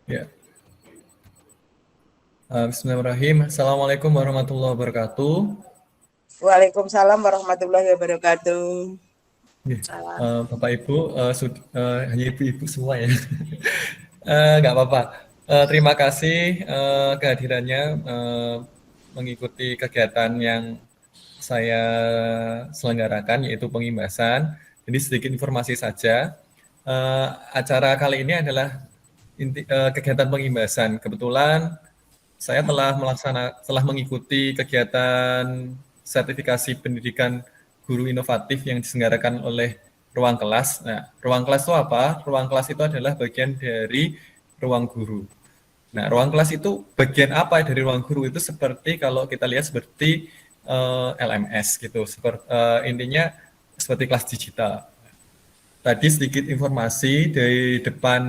Ya. Bismillahirrahmanirrahim. Assalamualaikum warahmatullahi wabarakatuh. Waalaikumsalam warahmatullahi wabarakatuh. Nih, Salam. Bapak Ibu, hanya ibu-ibu semua ya. Nggak apa-apa. Terima kasih kehadirannya mengikuti kegiatan yang saya selenggarakan, yaitu pengimbasan. Jadi sedikit informasi saja. Acara kali ini adalah kegiatan pengimbasan. Kebetulan saya telah mengikuti kegiatan sertifikasi pendidikan guru inovatif yang diselenggarakan oleh Ruang Kelas. Nah, Ruang Kelas itu apa? Ruang Kelas itu adalah bagian dari ruang guru. Nah, ruang kelas itu bagian apa dari ruang guru itu seperti kalau kita lihat seperti LMS gitu. Intinya seperti kelas digital. Tadi sedikit informasi dari depan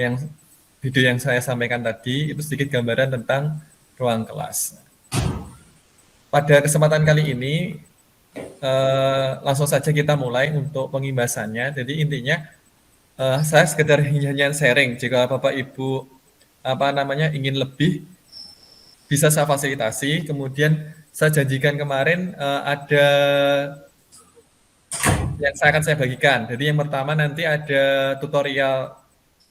yang video yang saya sampaikan tadi itu sedikit gambaran tentang ruang kelas. Pada kesempatan kali ini langsung saja kita mulai untuk pengimbasannya. Jadi intinya saya sekedar hanya sharing jika Bapak Ibu ingin lebih bisa saya fasilitasi. Kemudian saya janjikan kemarin ada yang akan saya bagikan. Jadi yang pertama nanti ada tutorial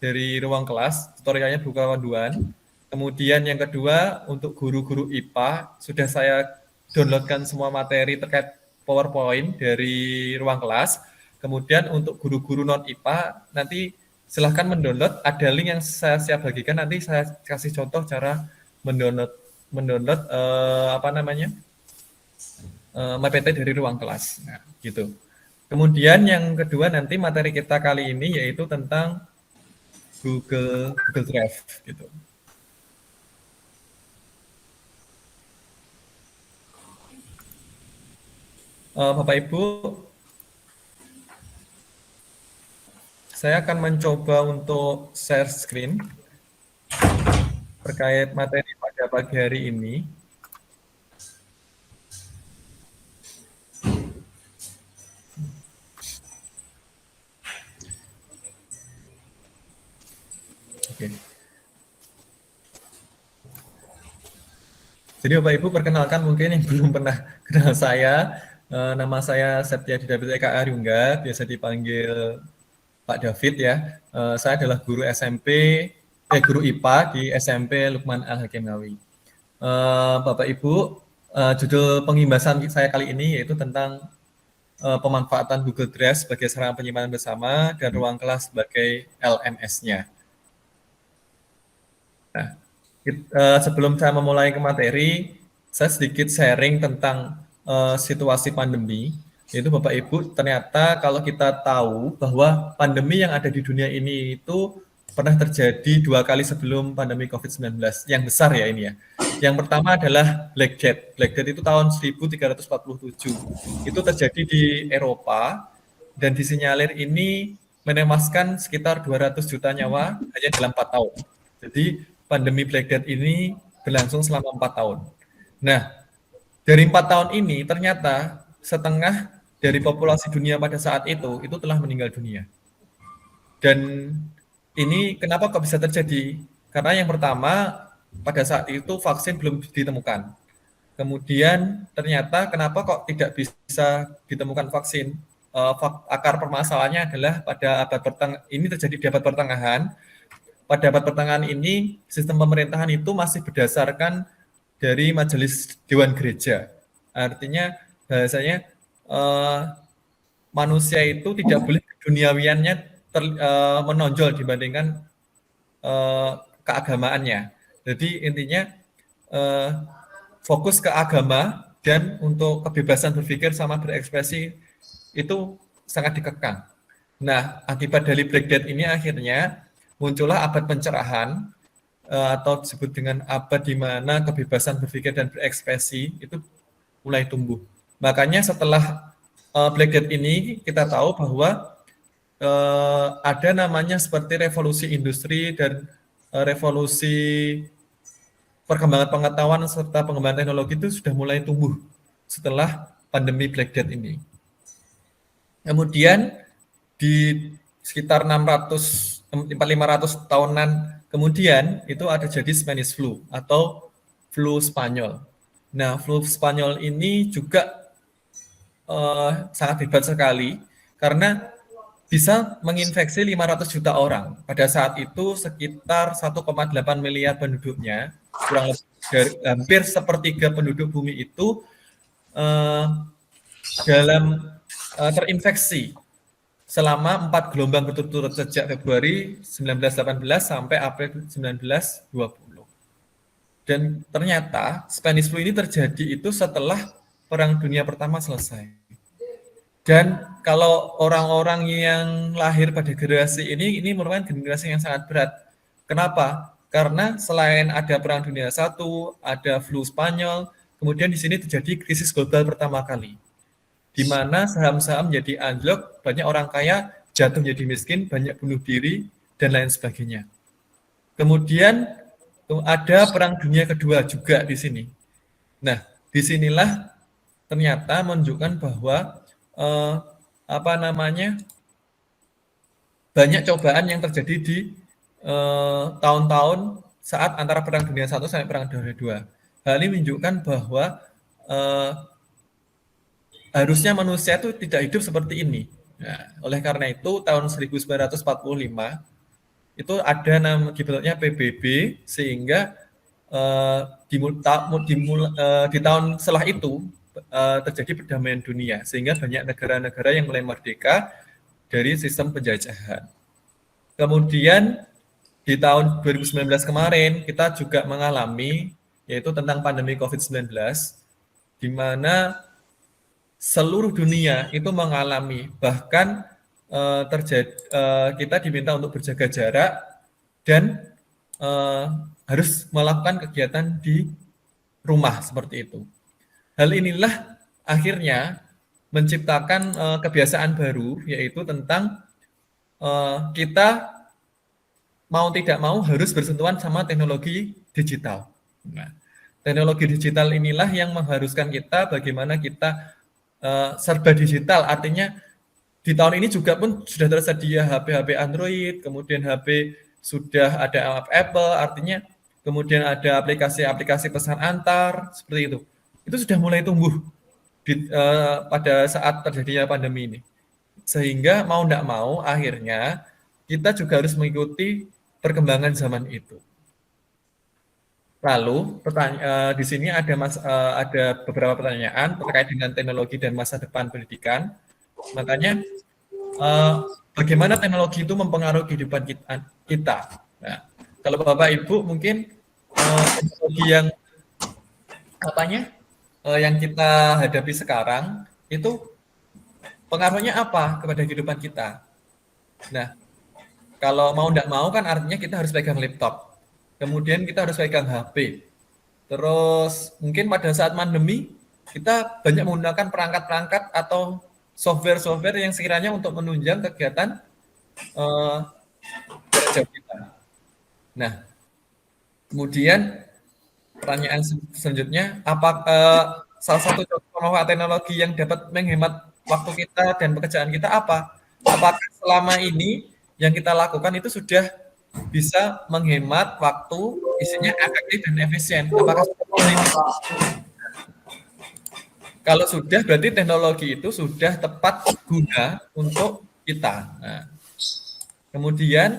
dari ruang kelas, tutorialnya buka panduan. Kemudian yang kedua untuk guru-guru IPA sudah saya downloadkan semua materi terkait PowerPoint dari ruang kelas. Kemudian untuk guru-guru non IPA nanti silahkan mendownload, ada link yang saya siap bagikan, nanti saya kasih contoh cara mendownload mendownload MPT dari ruang kelas. Nah, gitu. Kemudian yang kedua nanti materi kita kali ini yaitu tentang Google Drive gitu. Bapak Ibu, saya akan mencoba untuk share screen terkait materi pada pagi hari ini. Oke. Jadi Bapak Ibu perkenalkan mungkin yang belum pernah kenal saya, nama saya Setia Didabit Eka Arungga, biasa dipanggil Pak David ya. Saya adalah guru guru IPA di SMP Lukman Al Hakim Ngawi. Bapak Ibu, judul pengimbasan saya kali ini yaitu tentang pemanfaatan Google Drive sebagai sarana penyimpanan bersama dan ruang kelas sebagai LMS-nya. Nah, sebelum saya memulai ke materi, saya sedikit sharing tentang situasi pandemi. Yaitu Bapak Ibu, ternyata kalau kita tahu bahwa pandemi yang ada di dunia ini itu pernah terjadi 2 kali sebelum pandemi COVID-19, yang besar ya ini ya. Yang pertama adalah Black Death. Black Death itu tahun 1347. Itu terjadi di Eropa, dan disinyalir ini menewaskan sekitar 200 juta nyawa hanya dalam 4 tahun. Jadi pandemi Black Death ini berlangsung selama 4 tahun. Nah, dari 4 tahun ini ternyata setengah dari populasi dunia pada saat itu telah meninggal dunia. Dan ini kenapa kok bisa terjadi? Karena yang pertama, pada saat itu vaksin belum ditemukan. Kemudian ternyata kenapa kok tidak bisa ditemukan vaksin? Akar permasalahannya adalah pada ini terjadi di abad pertengahan. Pada abad pertengahan ini, sistem pemerintahan itu masih berdasarkan dari Majelis Dewan Gereja. Artinya bahasanya manusia itu tidak boleh keduniawiannya menonjol dibandingkan keagamaannya. Jadi intinya fokus ke agama dan untuk kebebasan berpikir sama berekspresi itu sangat dikekang. Nah, akibat dari Black Death ini akhirnya muncullah abad pencerahan atau disebut dengan abad di mana kebebasan berpikir dan berekspresi itu mulai tumbuh. Makanya setelah Black Death ini kita tahu bahwa ada namanya seperti revolusi industri dan revolusi perkembangan pengetahuan serta pengembangan teknologi itu sudah mulai tumbuh setelah pandemi Black Death ini. Kemudian di sekitar 600 4.500 tahunan kemudian itu ada jadi Spanish flu atau flu Spanyol. Nah, flu Spanyol ini juga sangat hebat sekali karena bisa menginfeksi 500 juta orang. Pada saat itu sekitar 1,8 miliar penduduknya, kurang lebih hampir sepertiga penduduk bumi itu terinfeksi selama 4 gelombang berturut-turut sejak Februari 1918 sampai April 1920. Dan ternyata Spanish flu ini terjadi itu setelah Perang Dunia Pertama selesai. Dan kalau orang-orang yang lahir pada generasi ini merupakan generasi yang sangat berat. Kenapa? Karena selain ada Perang Dunia I, ada flu Spanyol, kemudian di sini terjadi krisis global pertama kali, di mana saham-saham jadi anjlok, banyak orang kaya jatuh jadi miskin, banyak bunuh diri, dan lain sebagainya. Kemudian ada Perang Dunia Kedua juga di sini. Nah, disinilah ternyata menunjukkan bahwa banyak cobaan yang terjadi di tahun-tahun saat antara Perang Dunia I sampai Perang Dunia II. Hal ini menunjukkan bahwa harusnya manusia itu tidak hidup seperti ini. Nah, oleh karena itu tahun 1945 itu ada dibentuknya PBB sehingga di tahun setelah itu terjadi perdamaian dunia sehingga banyak negara-negara yang mulai merdeka dari sistem penjajahan. Kemudian di tahun 2019 kemarin kita juga mengalami yaitu tentang pandemi COVID-19 di mana seluruh dunia itu mengalami, bahkan kita diminta untuk berjaga jarak dan harus melakukan kegiatan di rumah seperti itu. Hal inilah akhirnya menciptakan kebiasaan baru, yaitu tentang kita mau tidak mau harus bersentuhan sama teknologi digital. Nah, teknologi digital inilah yang mengharuskan kita bagaimana kita serba digital, artinya di tahun ini juga pun sudah tersedia HP-HP Android, kemudian HP sudah ada Apple, artinya kemudian ada aplikasi-aplikasi pesan antar, seperti itu. Itu sudah mulai tumbuh pada saat terjadinya pandemi ini. Sehingga mau tidak mau akhirnya kita juga harus mengikuti perkembangan zaman itu. Lalu di sini ada beberapa pertanyaan terkait dengan teknologi dan masa depan pendidikan. Makanya bagaimana teknologi itu mempengaruhi kehidupan kita. Nah, kalau Bapak Ibu mungkin teknologi yang kita hadapi sekarang itu pengaruhnya apa kepada kehidupan kita? Nah, kalau mau tidak mau kan artinya kita harus pegang laptop. Kemudian kita harus pegang HP. Terus mungkin pada saat pandemi kita banyak menggunakan perangkat-perangkat atau software-software yang sekiranya untuk menunjang kegiatan kerja kita. Nah, kemudian pertanyaan selanjutnya, salah satu contoh pemanfaatan teknologi yang dapat menghemat waktu kita dan pekerjaan kita apa? Apakah selama ini yang kita lakukan itu sudah bisa menghemat waktu, isinya efektif dan efisien? Apakah ini? Kalau sudah, berarti teknologi itu sudah tepat guna untuk kita. Nah, kemudian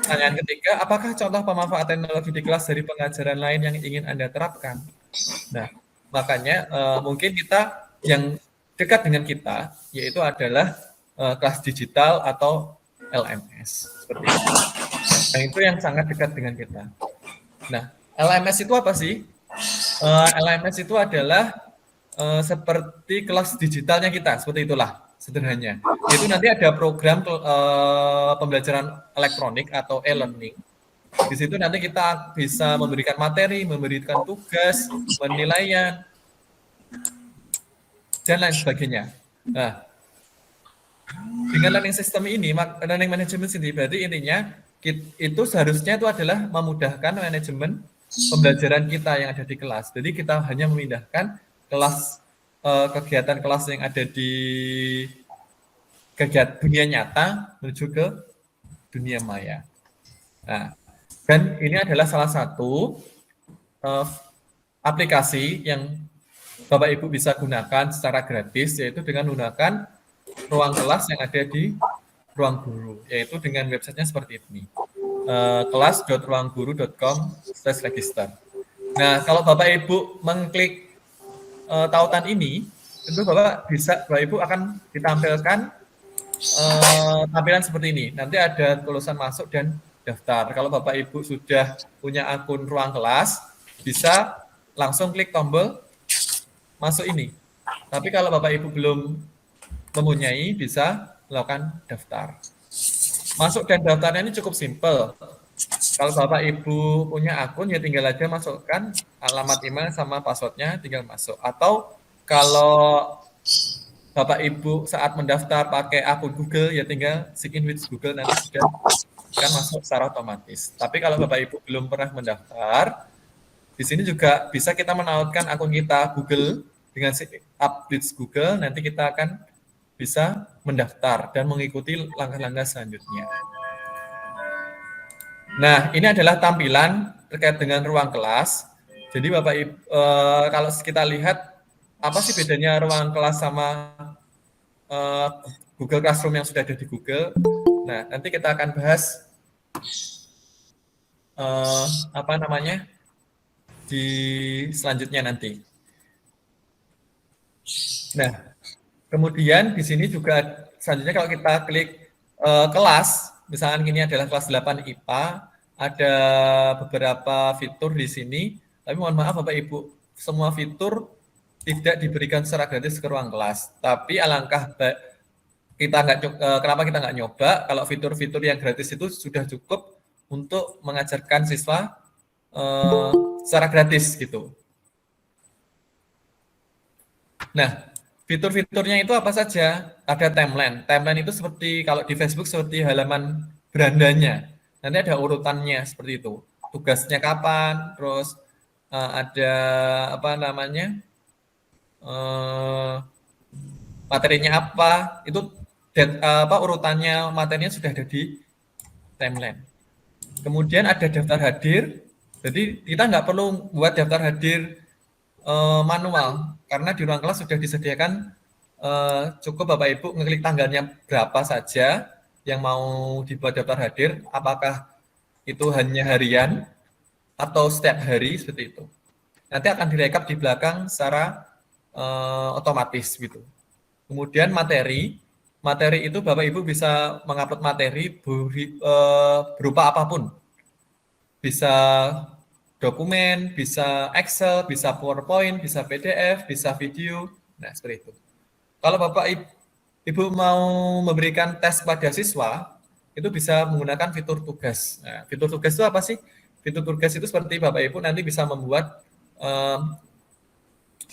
pertanyaan ketiga, apakah contoh pemanfaatan teknologi di kelas dari pengajaran lain yang ingin Anda terapkan? Nah, makanya mungkin kita yang dekat dengan kita, yaitu adalah kelas digital atau LMS. Seperti itu. Nah, itu yang sangat dekat dengan kita. Nah, LMS itu apa sih? LMS itu adalah seperti kelas digitalnya kita, seperti itulah sederhananya. Itu nanti ada program pembelajaran elektronik atau e-learning. Di situ nanti kita bisa memberikan materi, memberikan tugas, penilaian, dan lain sebagainya. Nah, dengan learning system ini, learning management sendiri, berarti intinya itu seharusnya itu adalah memudahkan manajemen pembelajaran kita yang ada di kelas. Jadi kita hanya memindahkan kegiatan kelas yang ada di kegiatan dunia nyata menuju ke dunia maya. Nah, dan ini adalah salah satu aplikasi yang Bapak Ibu bisa gunakan secara gratis, yaitu dengan menggunakan ruang kelas yang ada di Ruang Guru, yaitu dengan websitenya seperti ini, kelas.ruangguru.com/register. Nah, kalau Bapak Ibu mengklik tautan ini, tentu Bapak Ibu akan ditampilkan tampilan seperti ini. Nanti ada tulisan masuk dan daftar. Kalau Bapak Ibu sudah punya akun ruang kelas, bisa langsung klik tombol masuk ini. Tapi kalau Bapak Ibu belum mempunyai, bisa melakukan daftar. Masuk dan daftarnya ini cukup simpel. Kalau Bapak Ibu punya akun, ya tinggal aja masukkan alamat email sama passwordnya, tinggal masuk. Atau kalau Bapak Ibu saat mendaftar pakai akun Google, ya tinggal sign in with Google, nanti sudah akan masuk secara otomatis. Tapi kalau Bapak Ibu belum pernah mendaftar, di sini juga bisa kita menautkan akun kita Google dengan update Google, nanti kita akan bisa mendaftar dan mengikuti langkah-langkah selanjutnya. Nah, ini adalah tampilan terkait dengan ruang kelas. Jadi Bapak Ibu, kalau kita lihat apa sih bedanya ruang kelas sama Google Classroom yang sudah ada di Google. Nah, nanti kita akan bahas di selanjutnya nanti. Nah, kemudian di sini juga selanjutnya kalau kita klik kelas, misalkan ini adalah kelas 8 IPA, ada beberapa fitur di sini, tapi mohon maaf Bapak Ibu, semua fitur tidak diberikan secara gratis ke ruang kelas. Tapi alangkah kenapa kita nggak nyoba kalau fitur-fitur yang gratis itu sudah cukup untuk mengajarkan siswa secara gratis gitu. Nah, fitur-fiturnya itu apa saja? Ada timeline. Timeline itu seperti kalau di Facebook seperti halaman berandanya. Nanti ada urutannya seperti itu. Tugasnya kapan, terus ada materinya apa, itu urutannya materinya sudah ada di timeline. Kemudian ada daftar hadir. Jadi kita nggak perlu buat daftar hadir manual karena di ruang kelas sudah disediakan cukup Bapak Ibu ngeklik tanggalnya berapa saja yang mau dibuat daftar hadir, apakah itu hanya harian atau setiap hari seperti itu. Nanti akan direkap di belakang secara otomatis gitu. Kemudian materi itu Bapak Ibu bisa mengupload materi berupa apapun. Bisa dokumen, bisa Excel, bisa PowerPoint, bisa PDF, bisa video. Nah, seperti itu. Kalau Bapak Ibu mau memberikan tes pada siswa, itu bisa menggunakan fitur tugas. Nah, fitur tugas itu apa sih? Fitur tugas itu seperti Bapak Ibu nanti bisa membuat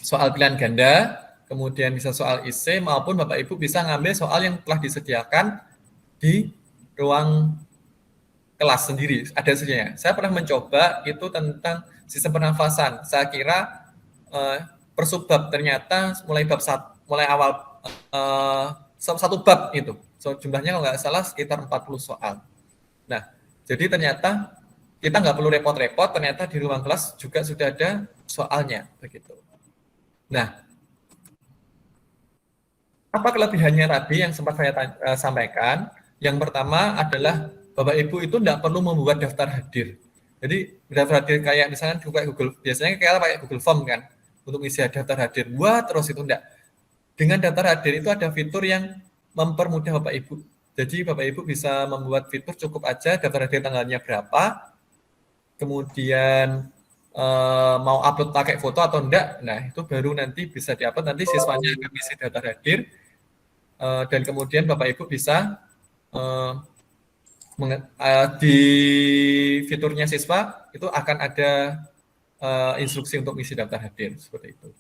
soal pilihan ganda, kemudian bisa soal IC, maupun Bapak Ibu bisa ngambil soal yang telah disediakan di ruang kelas sendiri, ada saja. Saya pernah mencoba itu tentang sistem pernafasan. Saya kira persubab ternyata mulai awal satu bab itu. So, jumlahnya kalau nggak salah sekitar 40 soal. Nah, jadi ternyata kita nggak perlu repot-repot, ternyata di ruang kelas juga sudah ada soalnya begitu. Nah, apa kelebihannya tadi yang sempat saya sampaikan? Yang pertama adalah Bapak Ibu itu tidak perlu membuat daftar hadir. Jadi daftar hadir kayak misalnya juga Google, biasanya kayak pakai Google Form kan untuk isi daftar hadir. Buat terus itu enggak. Dengan daftar hadir itu ada fitur yang mempermudah Bapak Ibu. Jadi Bapak Ibu bisa membuat fitur cukup aja daftar hadir tanggalnya berapa, kemudian mau upload pakai foto atau enggak. Nah, itu baru nanti bisa diupload, nanti siswanya akan isi daftar hadir dan kemudian Bapak Ibu bisa di fiturnya siswa itu akan ada instruksi untuk isi daftar hadir seperti itu.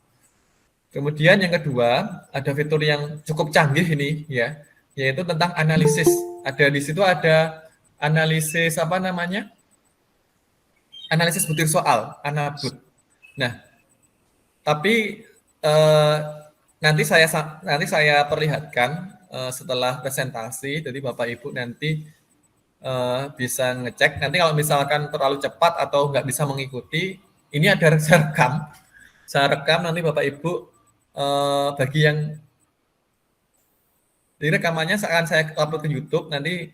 Kemudian yang kedua, ada fitur yang cukup canggih ini ya, yaitu tentang analisis. Ada di situ ada analisis analisis butir soal, ANABUT. Nah, tapi nanti saya perlihatkan setelah presentasi, jadi Bapak Ibu nanti bisa ngecek. Nanti kalau misalkan terlalu cepat atau nggak bisa mengikuti, ini ada saya rekam. Saya rekam nanti Bapak Ibu bagi yang jadi rekamannya akan saya upload ke YouTube, nanti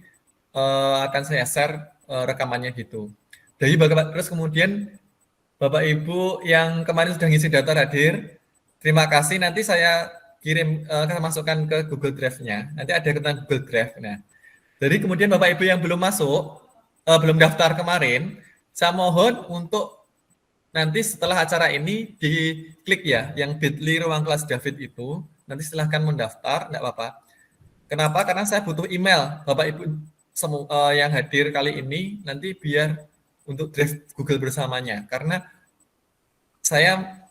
akan saya share rekamannya gitu. Jadi terus kemudian Bapak Ibu yang kemarin sudah ngisi daftar hadir, terima kasih. Nanti saya kirim masukkan ke Google Drive-nya. Nanti ada tentang Google Drive. Nah, jadi kemudian Bapak Ibu yang belum masuk, belum daftar kemarin, saya mohon untuk nanti setelah acara ini diklik ya, yang bit.ly ruang kelas David itu, nanti silahkan mendaftar, enggak apa-apa. Kenapa? Karena saya butuh email Bapak Ibu semua yang hadir kali ini nanti biar untuk drive Google bersamanya. Karena saya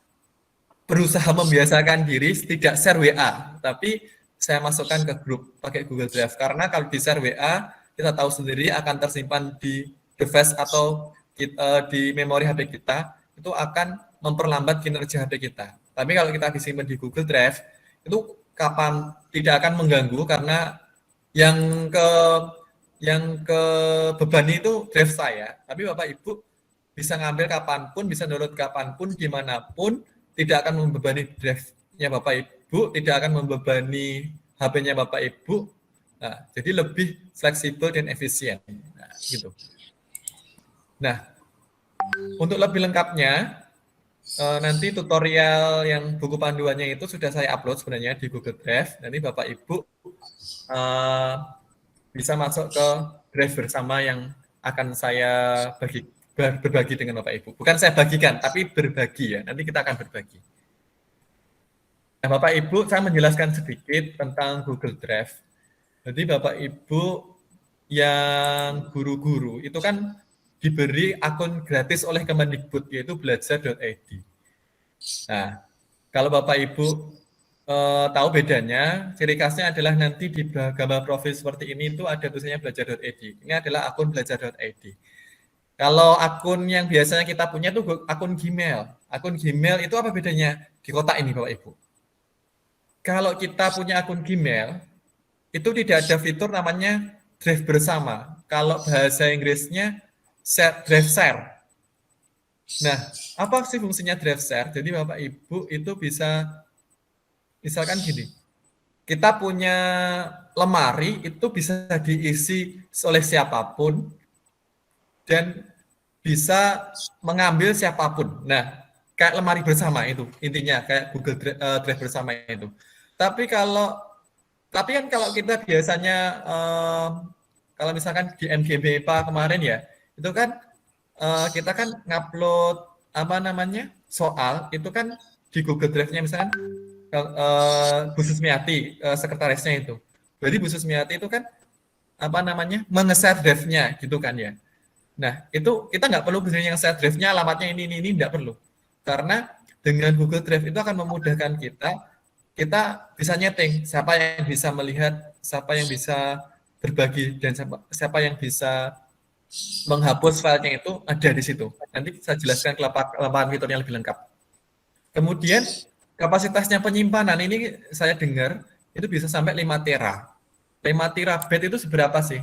berusaha membiasakan diri tidak share WA, tapi saya masukkan ke grup pakai Google Drive. Karena kalau di share WA, kita tahu sendiri akan tersimpan di device atau di memori HP kita, itu akan memperlambat kinerja HP kita. Tapi kalau kita disimpan di Google Drive, itu kapan tidak akan mengganggu karena yang ke bebani itu drive saya. Tapi Bapak Ibu bisa ngambil kapanpun, bisa download kapanpun, dimanapun, tidak akan membebani drive-nya Bapak Ibu, tidak akan membebani HP-nya Bapak Ibu. Nah, jadi lebih fleksibel dan efisien. Nah, gitu. Nah, untuk lebih lengkapnya, nanti tutorial yang buku panduannya itu sudah saya upload sebenarnya di Google Drive. Nanti Bapak Ibu bisa masuk ke Drive bersama yang akan saya berbagi dengan Bapak Ibu. Bukan saya bagikan, tapi berbagi ya. Nanti kita akan berbagi. Nah, Bapak Ibu, saya menjelaskan sedikit tentang Google Drive. Jadi Bapak Ibu yang guru-guru itu kan diberi akun gratis oleh Kemendikbud, yaitu belajar.id. Nah, kalau Bapak Ibu tahu bedanya, ciri khasnya adalah nanti di gambar profil seperti ini itu ada tulisannya belajar.id. Ini adalah akun belajar.id. Kalau akun yang biasanya kita punya itu akun Gmail. Akun Gmail itu apa bedanya? Di kotak ini Bapak Ibu. Kalau kita punya akun Gmail, itu tidak ada fitur namanya drive bersama. Kalau bahasa Inggrisnya drive share. Nah, apa sih fungsinya drive share? Jadi Bapak Ibu itu bisa, misalkan gini, kita punya lemari itu bisa diisi oleh siapapun dan bisa mengambil siapapun. Nah, kayak lemari bersama itu intinya, kayak Google Drive bersama itu. Tapi kan kalau kita biasanya kalau misalkan di MGMBPA kemarin ya, itu kan kita kan ngupload apa namanya soal itu kan di Google Drive-nya misalkan Bu Susmiati sekretarisnya itu. Jadi Bu Susmiati itu kan apa namanya menge-share drive-nya gitu kan ya. Nah itu kita nggak perlu yang share drive-nya alamatnya ini nggak perlu karena dengan Google Drive itu akan memudahkan kita bisa nyeting siapa yang bisa melihat, siapa yang bisa berbagi dan siapa yang bisa menghapus filenya itu ada di situ. Nanti saya jelaskan kelemahan fiturnya lebih lengkap. Kemudian kapasitasnya penyimpanan ini saya dengar itu bisa sampai 5 tera. 5 terabit itu seberapa sih?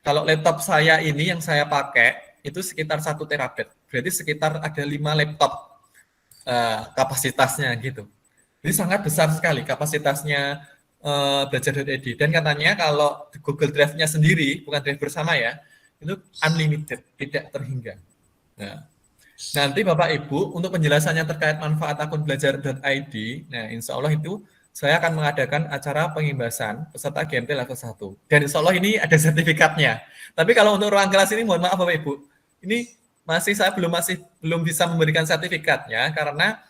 Kalau laptop saya ini yang saya pakai itu sekitar 1 terabit. Berarti sekitar ada 5 laptop kapasitasnya gitu. Jadi sangat besar sekali kapasitasnya belajar.ed. Dan katanya kalau Google Drive-nya sendiri, bukan Drive bersama ya, itu unlimited, tidak terhingga. Nah, nanti Bapak Ibu untuk penjelasannya terkait manfaat akun belajar.id, nah insya Allah itu saya akan mengadakan acara pengimbasan peserta GMT level 1. Dan insya Allah ini ada sertifikatnya. Tapi kalau untuk ruang kelas ini mohon maaf Bapak Ibu, ini saya belum bisa memberikan sertifikatnya karena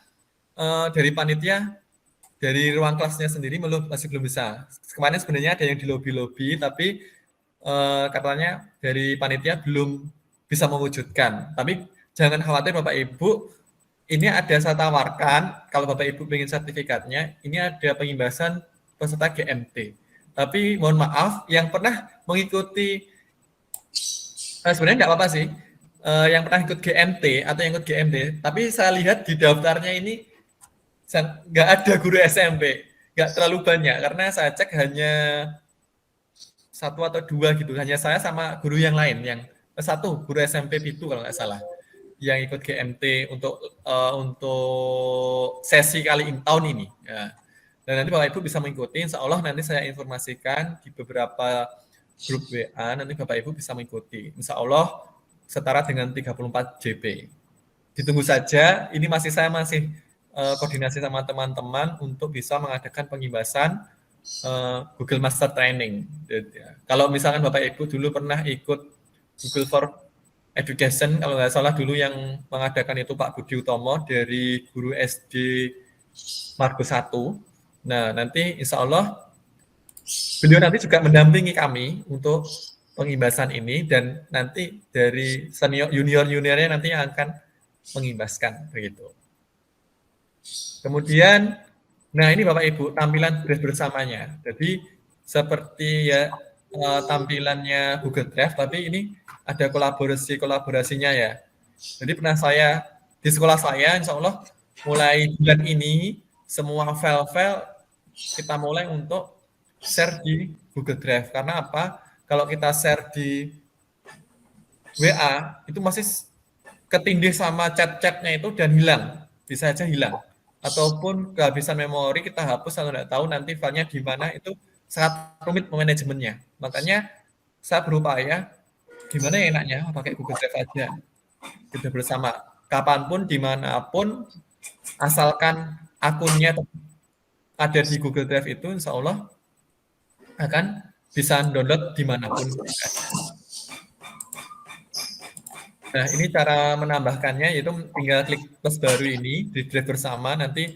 dari panitia dari ruang kelasnya sendiri masih belum bisa. Kemarin sebenarnya ada yang di lobby, tapi katanya dari panitia belum bisa mewujudkan. Tapi jangan khawatir Bapak Ibu, ini ada saya tawarkan, kalau Bapak Ibu ingin sertifikatnya, ini ada pengimbasan peserta GMT. Tapi mohon maaf, yang pernah mengikuti, sebenarnya nggak apa-apa sih, yang pernah ikut GMT atau yang ikut GMT, tapi saya lihat di daftarnya ini nggak ada guru SMP, nggak terlalu banyak, karena saya cek hanya satu atau dua gitu, hanya saya sama guru yang lain, yang satu guru SMP itu kalau nggak salah, yang ikut GMT untuk sesi kali ini, tahun ini. Ya. Dan nanti Bapak Ibu bisa mengikuti, insya Allah nanti saya informasikan di beberapa grup WA, nanti Bapak Ibu bisa mengikuti. Insya Allah setara dengan 34 JP. Ditunggu saja, ini saya masih koordinasi sama teman-teman untuk bisa mengadakan pengimbasan Google Master Training. Kalau misalkan Bapak Ibu dulu pernah ikut Google for Education, kalau nggak salah dulu yang mengadakan itu Pak Budi Utomo dari guru SD Margo 1. Nah, nanti insya Allah beliau nanti juga mendampingi kami untuk pengimbasan ini, dan nanti dari senior juniornya nanti yang akan mengimbaskan begitu. Kemudian, nah ini Bapak Ibu tampilan Drive bersamanya. Jadi seperti ya tampilannya Google Drive, tapi ini ada kolaborasinya ya. Jadi pernah di sekolah saya, insya Allah mulai bulan ini semua file-file kita mulai untuk share di Google Drive. Karena apa? Kalau kita share di WA itu masih ketindih sama chat-chatnya itu dan hilang, bisa aja hilang. Ataupun kehabisan memori, kita hapus atau tidak tahu nanti filenya di mana, itu sangat rumit manajemennya. Makanya saya berupaya gimana ya enaknya pakai Google Drive aja. Kita bersama kapanpun, dimanapun, asalkan akunnya ada di Google Drive itu, insya Allah akan bisa download dimanapun. Nah, ini cara menambahkannya, yaitu tinggal klik plus baru ini di Drive bersama, nanti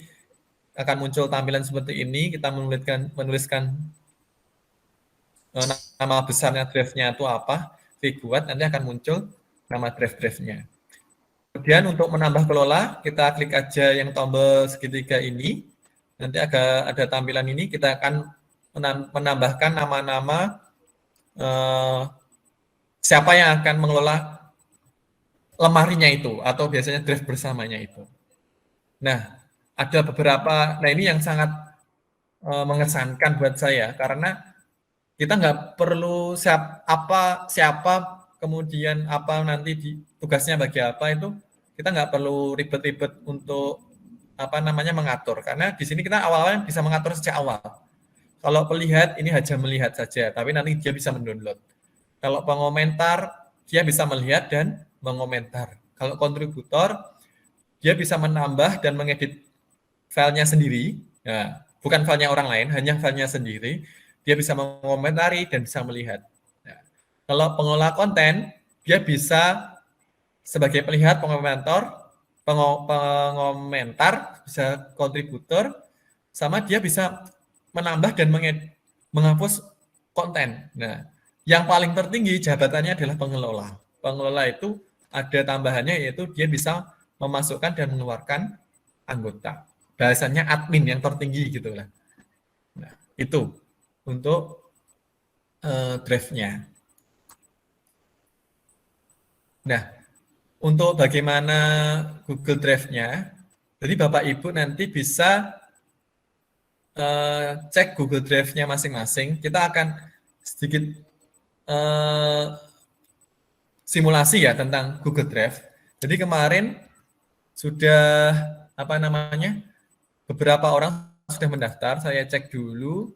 akan muncul tampilan seperti ini. Kita menuliskan nama besarnya Drive-nya itu apa, klik buat, nanti akan muncul nama Drive-nya. Kemudian untuk menambah kelola, kita klik aja yang tombol segitiga ini, nanti ada tampilan ini, kita akan menambahkan nama-nama siapa yang akan mengelola lemarinya itu, atau biasanya Drive bersamanya itu. Nah, ada beberapa, nah ini yang sangat mengesankan buat saya, karena kita nggak perlu siapa, kemudian apa nanti tugasnya bagi apa, itu kita nggak perlu ribet-ribet untuk mengatur, karena di sini kita awalnya bisa mengatur sejak awal. Kalau pelihat, ini hanya melihat saja, tapi nanti dia bisa mendownload. Kalau pengomentar, dia bisa melihat dan mengomentar. Kalau kontributor, dia bisa menambah dan mengedit filenya sendiri. Nah, bukan filenya orang lain, hanya filenya sendiri. Dia bisa mengomentari dan bisa melihat. Nah, kalau pengolah konten, dia bisa sebagai pelihat, pengomentar, bisa kontributor, sama dia bisa menambah dan menghapus konten. Nah, yang paling tertinggi jabatannya adalah pengelola. Pengelola itu ada tambahannya, yaitu dia bisa memasukkan dan mengeluarkan anggota. Bahasanya admin yang tertinggi gitu lah. Nah, itu untuk Drive-nya. Nah, untuk bagaimana Google Drive-nya, jadi Bapak Ibu nanti bisa cek Google Drive-nya masing-masing. Kita akan sedikit simulasi ya tentang Google Drive. Jadi kemarin sudah beberapa orang sudah mendaftar. Saya cek dulu.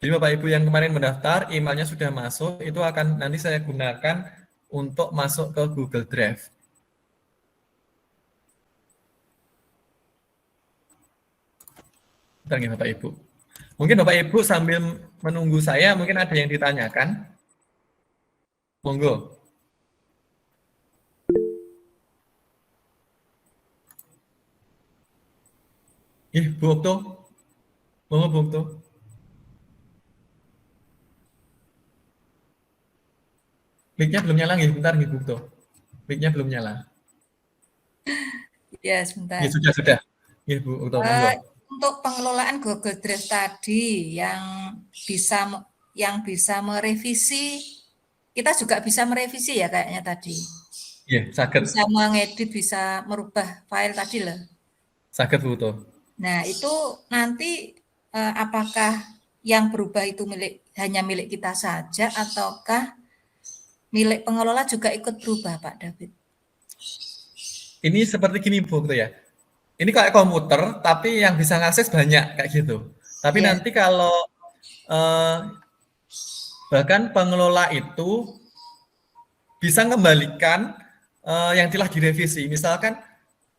Jadi Bapak Ibu yang kemarin mendaftar, emailnya sudah masuk, itu akan nanti saya gunakan untuk masuk ke Google Drive. Bentar nih Bapak Ibu. Mungkin Bapak Ibu sambil menunggu saya, mungkin ada yang ditanyakan. Monggo. Bu Okto. Monggo Bu Okto. Mic-nya belum nyala nih, bentar nih Bu Okto. Mic-nya belum nyala. Ya, sebentar. Ya, sudah. Ya, Bu Okto, monggo. Untuk pengelolaan Google Drive tadi yang bisa merevisi, kita juga bisa merevisi ya kayaknya tadi. Iya, sakit. Bisa mengedit, bisa merubah file tadi loh. Saged foto. Nah, itu nanti apakah yang berubah itu hanya milik kita saja ataukah milik pengelola juga ikut berubah, Pak David? Ini seperti gini Bu gitu ya. Ini kayak komputer tapi yang bisa ngakses banyak kayak gitu. Tapi Ya, nanti kalau bahkan pengelola itu bisa mengembalikan yang telah direvisi. Misalkan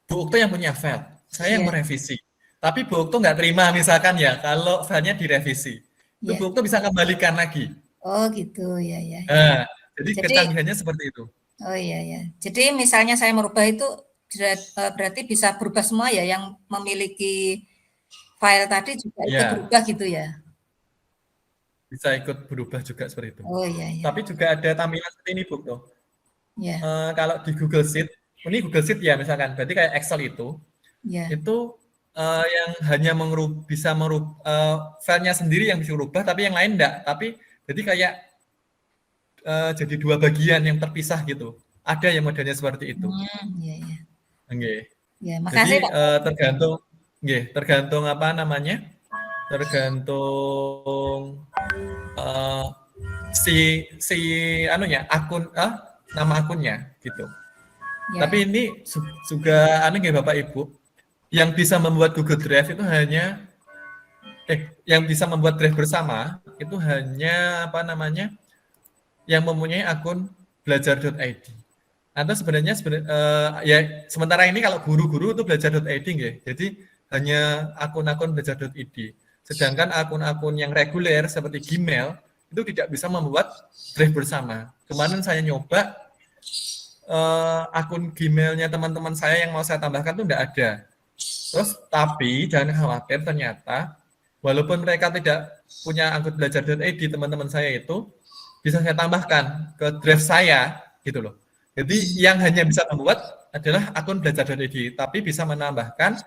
Bu Ukto yang punya file, saya yang ya, merevisi. Tapi Bu Ukto nggak terima misalkan ya kalau filenya direvisi. Itu ya. Bu Ukto bisa kembalikan lagi. Oh gitu, ya, ya, ya. Nah, jadi Jadi, kecanggihannya seperti itu. oh iya, ya. Jadi misalnya saya merubah itu berarti bisa berubah semua ya, yang memiliki file tadi juga ikut Ya, berubah gitu ya? bisa ikut berubah juga seperti itu. Oh iya, ya, Tapi juga ada tampilan seperti ini Bu Ukto. ya, Kalau di Google Sheet, ini Google Sheet ya misalkan, berarti kayak Excel itu ya. yang hanya bisa filenya sendiri yang bisa berubah, tapi yang lain enggak. Tapi jadi kayak jadi dua bagian yang terpisah gitu. Ada yang modelnya seperti itu. Ya, ya. Nggih. Ya, Jadi makasih Pak. tergantung apa namanya? Tergantung eh, si anunya nama akunnya gitu. Ya, Tapi ini juga nggih Bapak Ibu, yang bisa membuat Google Drive itu hanya yang bisa membuat drive bersama itu hanya apa namanya? Yang mempunyai akun belajar.id. Atau sebenarnya ya sementara ini kalau guru-guru itu belajar.id nggih. Jadi hanya akun-akun belajar.id. Sedangkan akun-akun yang reguler seperti Gmail itu tidak bisa membuat drive bersama. Kemarin saya nyoba akun Gmail-nya teman-teman saya yang mau saya tambahkan itu tidak ada. Terus tapi jangan khawatir, ternyata walaupun mereka tidak punya akun belajar.id, teman-teman saya itu bisa saya tambahkan ke drive saya gitu loh. Jadi yang hanya bisa membuat adalah akun belajar.id, tapi bisa menambahkan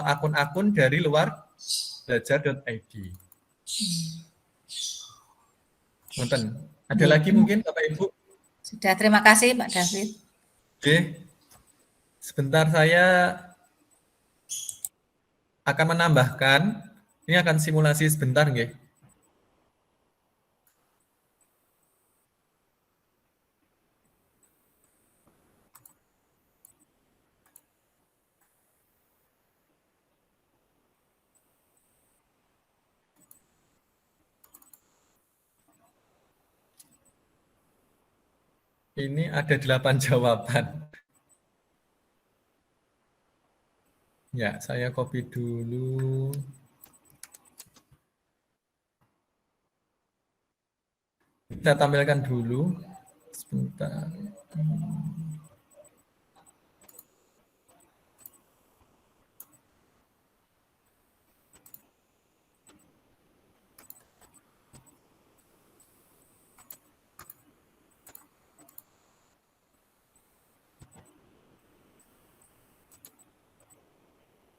akun-akun dari luar belajar.id. Nonton. Ada lagi mungkin Bapak Ibu? sudah, terima kasih Pak David. Oke. Sebentar saya akan menambahkan, ini akan simulasi sebentar nggih. Ini ada 8 jawaban. Ya, saya copy dulu. Kita tampilkan dulu. Sebentar.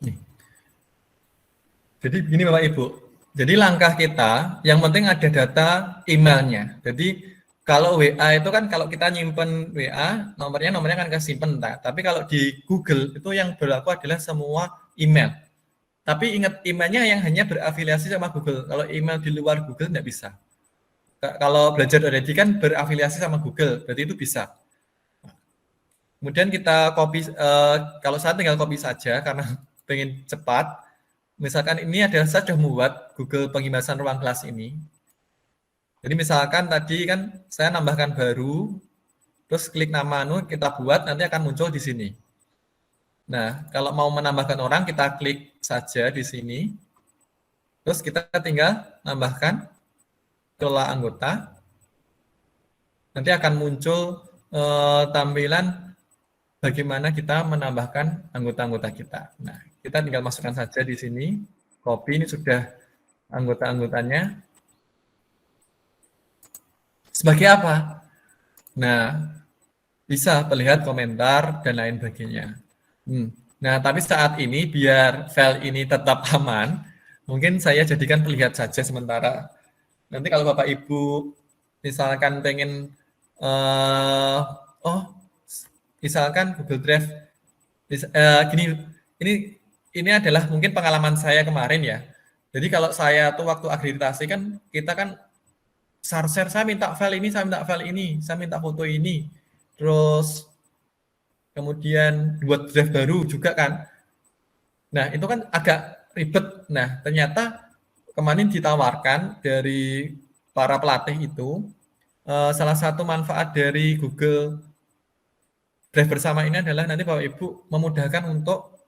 Nih. Jadi begini Bapak Ibu. Jadi langkah kita, yang penting ada data emailnya. Jadi kalau WA itu kan kalau kita nyimpen WA, nomornya kan kesimpan. Tapi kalau di Google itu yang berlaku adalah semua email. Tapi ingat emailnya yang hanya berafiliasi sama Google. Kalau email di luar Google tidak bisa. Kalau belajar already kan berafiliasi sama Google, berarti itu bisa. Kemudian kita copy, kalau saya tinggal copy saja karena pengen cepat. Misalkan ini adalah saya sudah membuat Google penghimasan ruang kelas ini. Jadi misalkan tadi kan saya nambahkan baru, terus klik nama kita buat, nanti akan muncul di sini. Nah, kalau mau menambahkan orang, kita klik saja di sini. Terus kita tinggal nambahkan kelola anggota. Nanti akan muncul tampilan bagaimana kita menambahkan anggota-anggota kita. Nah, kita tinggal masukkan saja di sini. Copy, ini sudah anggota-anggotanya. Sebagai apa? Nah, bisa terlihat komentar dan lain sebagainya. Nah, tapi saat ini biar file ini tetap aman, mungkin saya jadikan terlihat saja sementara. Nanti kalau Bapak Ibu misalkan pengen misalkan Google Drive gini, ini ini adalah mungkin pengalaman saya kemarin ya. Jadi kalau saya tuh waktu akreditasi kan kita kan share, saya minta file ini, saya minta file ini, saya minta foto ini. Terus kemudian buat draft baru juga kan. Nah, itu kan agak ribet. Nah, ternyata kemarin ditawarkan dari para pelatih itu salah satu manfaat dari Google Drive bersama ini adalah nanti Bapak Ibu memudahkan untuk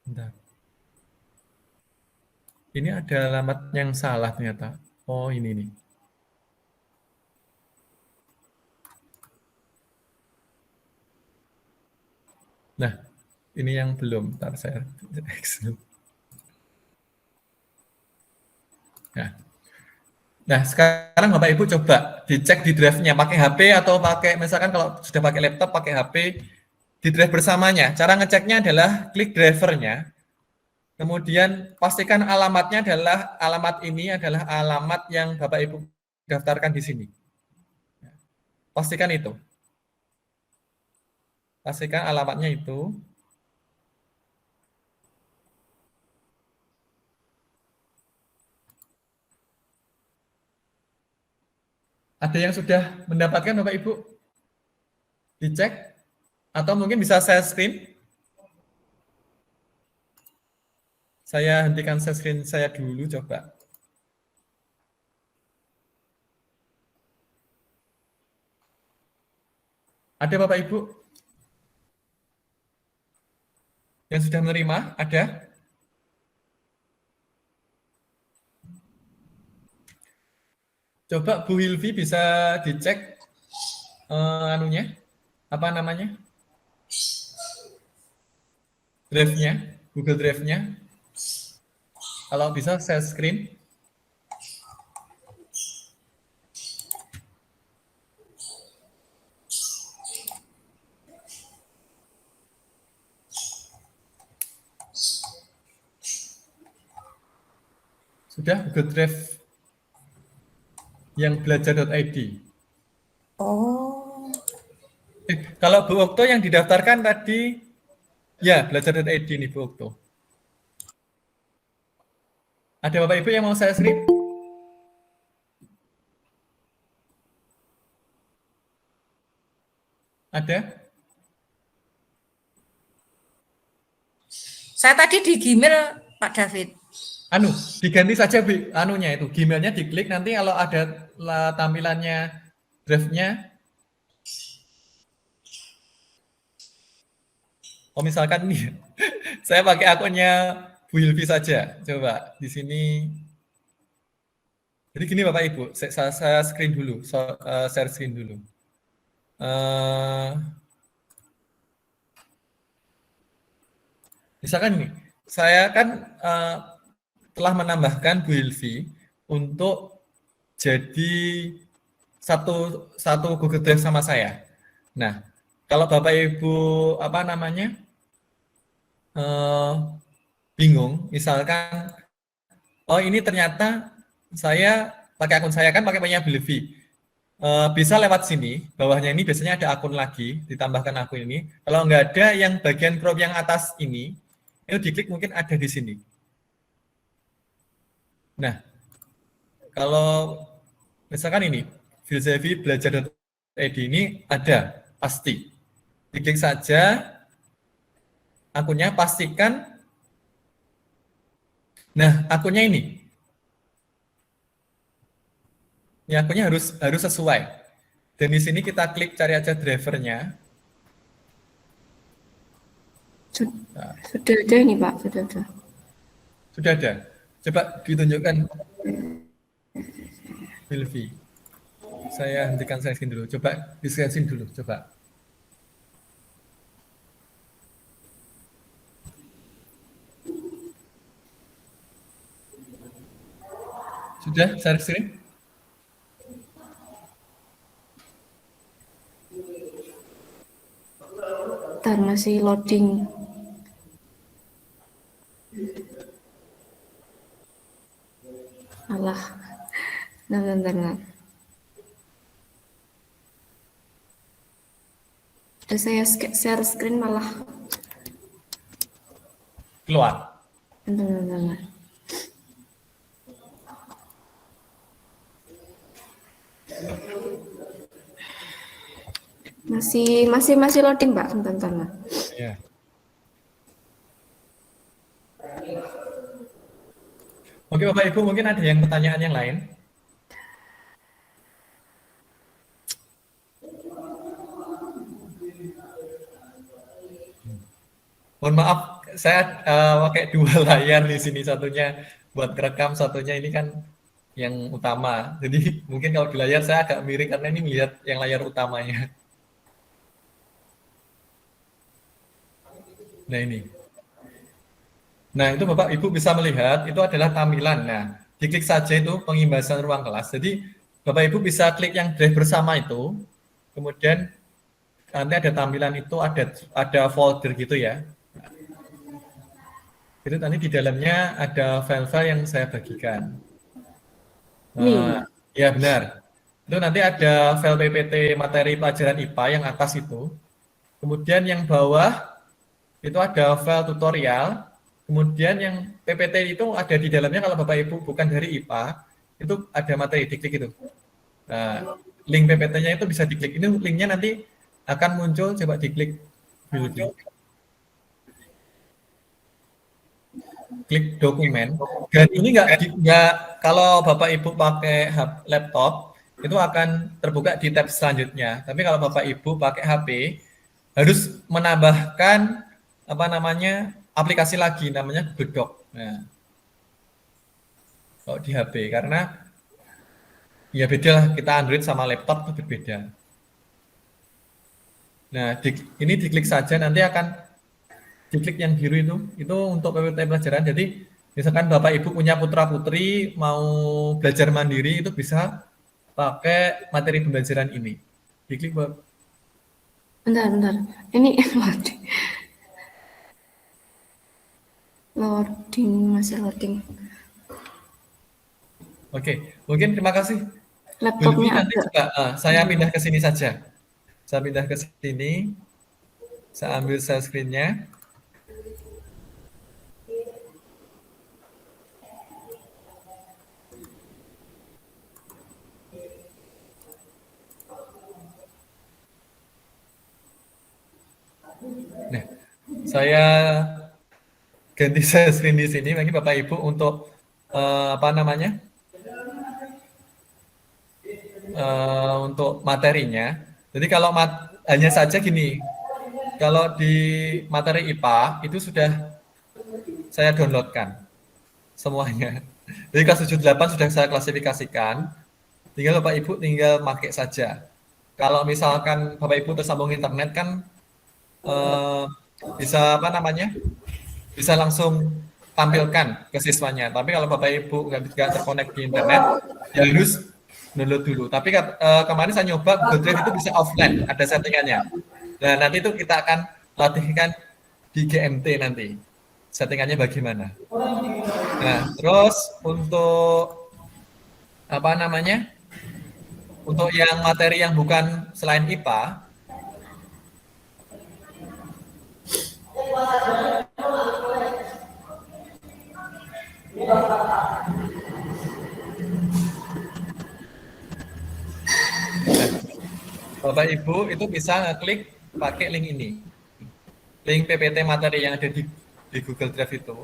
bentar. Ini ada alamat yang salah ternyata. Oh, ini nih. Nah, ini yang belum. Ntar saya Excel. Nah, sekarang Bapak Ibu coba dicek di drive-nya pakai HP atau pakai misalkan kalau sudah pakai laptop, pakai HP di drive bersamanya. Cara ngeceknya adalah klik drivernya, kemudian pastikan alamatnya adalah alamat ini adalah alamat yang Bapak Ibu daftarkan di sini. Pastikan itu. Pastikan alamatnya itu. Ada yang sudah mendapatkan Bapak Ibu? Dicek? Atau mungkin bisa share screen? Saya hentikan share screen saya dulu coba. Ada Bapak Ibu yang sudah menerima? Ada? Coba Bu Hilvi bisa dicek anunya, apa namanya? Drive-nya, Google Drive-nya. Kalau bisa share screen. Sudah Google Drive yang belajar.id. Oh, Kalau Bu Okto yang didaftarkan tadi, ya belajar.id nih Bu Okto. Ada Bapak Ibu yang mau saya screen? Ada? saya tadi di Gmail Pak David. Diganti saja anunya itu, Gmailnya diklik nanti kalau ada tampilannya drive-nya. Oh misalkan nih, saya pakai akunnya Bu Hilvi saja. Coba di sini. Jadi gini Bapak Ibu, saya screen dulu, share screen dulu. Misalkan nih, saya kan telah menambahkan Bu Hilvi untuk jadi satu Google Drive sama saya. Nah, kalau Bapak Ibu apa namanya bingung, misalkan, oh ini ternyata saya pakai akun saya kan pakai punya Bu Hilvi. Bisa lewat sini, bawahnya ini biasanya ada akun lagi, ditambahkan akun ini. Kalau nggak ada yang bagian crop yang atas ini, itu diklik mungkin ada di sini. Nah, kalau misalkan ini, Filzevi belajar.id ini ada, pasti. Diklik saja, akunnya pastikan. Nah, akunnya ini. Ini akunnya harus sesuai. Dan di sini kita klik cari aja drivernya. Sudah ada ini Pak, sudah ada. Sudah ada. Coba ditunjukkan Filvi. Saya hentikan screen dulu. Coba di screen dulu. Coba. Sudah share screen? Ntar masih loading. Alah. Bentar. Udah saya share screen malah. Keluar. Bentar. Masih loading, Pak. Bentar. Ya. Oke, Bapak Ibu, mungkin ada yang pertanyaan yang lain? Mohon maaf, saya pakai dua layar di sini, satunya buat rekam, satunya ini kan yang utama. Jadi mungkin kalau di layar saya agak miring karena ini melihat yang layar utamanya. Nah ini. Nah itu Bapak Ibu bisa melihat itu adalah tampilan. Nah diklik saja itu pengimbasan ruang kelas. Jadi Bapak Ibu bisa klik yang drive bersama itu, kemudian nanti ada tampilan itu ada folder gitu ya. Itu nanti di dalamnya ada file-file yang saya bagikan. Ya benar. Itu nanti ada file PPT materi pelajaran IPA yang atas itu. Kemudian yang bawah itu ada file tutorial. Kemudian yang PPT itu ada di dalamnya kalau Bapak Ibu bukan dari IPA, itu ada materi, diklik itu. Nah, link PPT-nya itu bisa diklik. Ini linknya nanti akan muncul, coba diklik dulu. Klik dokumen. Dan ini nggak kalau Bapak Ibu pakai laptop itu akan terbuka di tab selanjutnya. Tapi kalau Bapak Ibu pakai HP harus menambahkan aplikasi lagi namanya Google Doc. Nah, kalau di HP karena ya beda lah, kita Android sama laptop itu berbeda. Nah, ini diklik saja, nanti akan diklik yang biru itu untuk PPT pelajaran. Jadi misalkan Bapak Ibu punya putra-putri mau belajar mandiri itu bisa pakai materi pembelajaran ini. Diklik Bapak. Bentar. Ini masih loading. Oke, mungkin terima kasih. Laptopnya nanti juga saya pindah ke sini saja. Saya pindah ke sini. Saya ambil share screen-nya. Nah, saya ganti share screen di sini bagi Bapak Ibu untuk untuk materinya. Jadi kalau hanya saja gini, kalau di materi IPA itu sudah saya downloadkan semuanya. Jadi kelas 78 sudah saya klasifikasikan, tinggal Bapak Ibu tinggal pakai saja. Kalau misalkan Bapak Ibu tersambung internet kan bisa bisa langsung tampilkan ke siswanya. Tapi kalau Bapak Ibu nggak terkonek di internet, ya harus download dulu. Tapi kemarin saya nyoba Google Drive itu bisa offline, ada settingannya. Nah nanti itu kita akan latihkan di GMT nanti. Settingannya bagaimana. Nah terus untuk untuk yang materi yang bukan selain IPA, Bapak Ibu itu bisa ngeklik pakai link ini. Link PPT materi yang ada di Google Drive itu.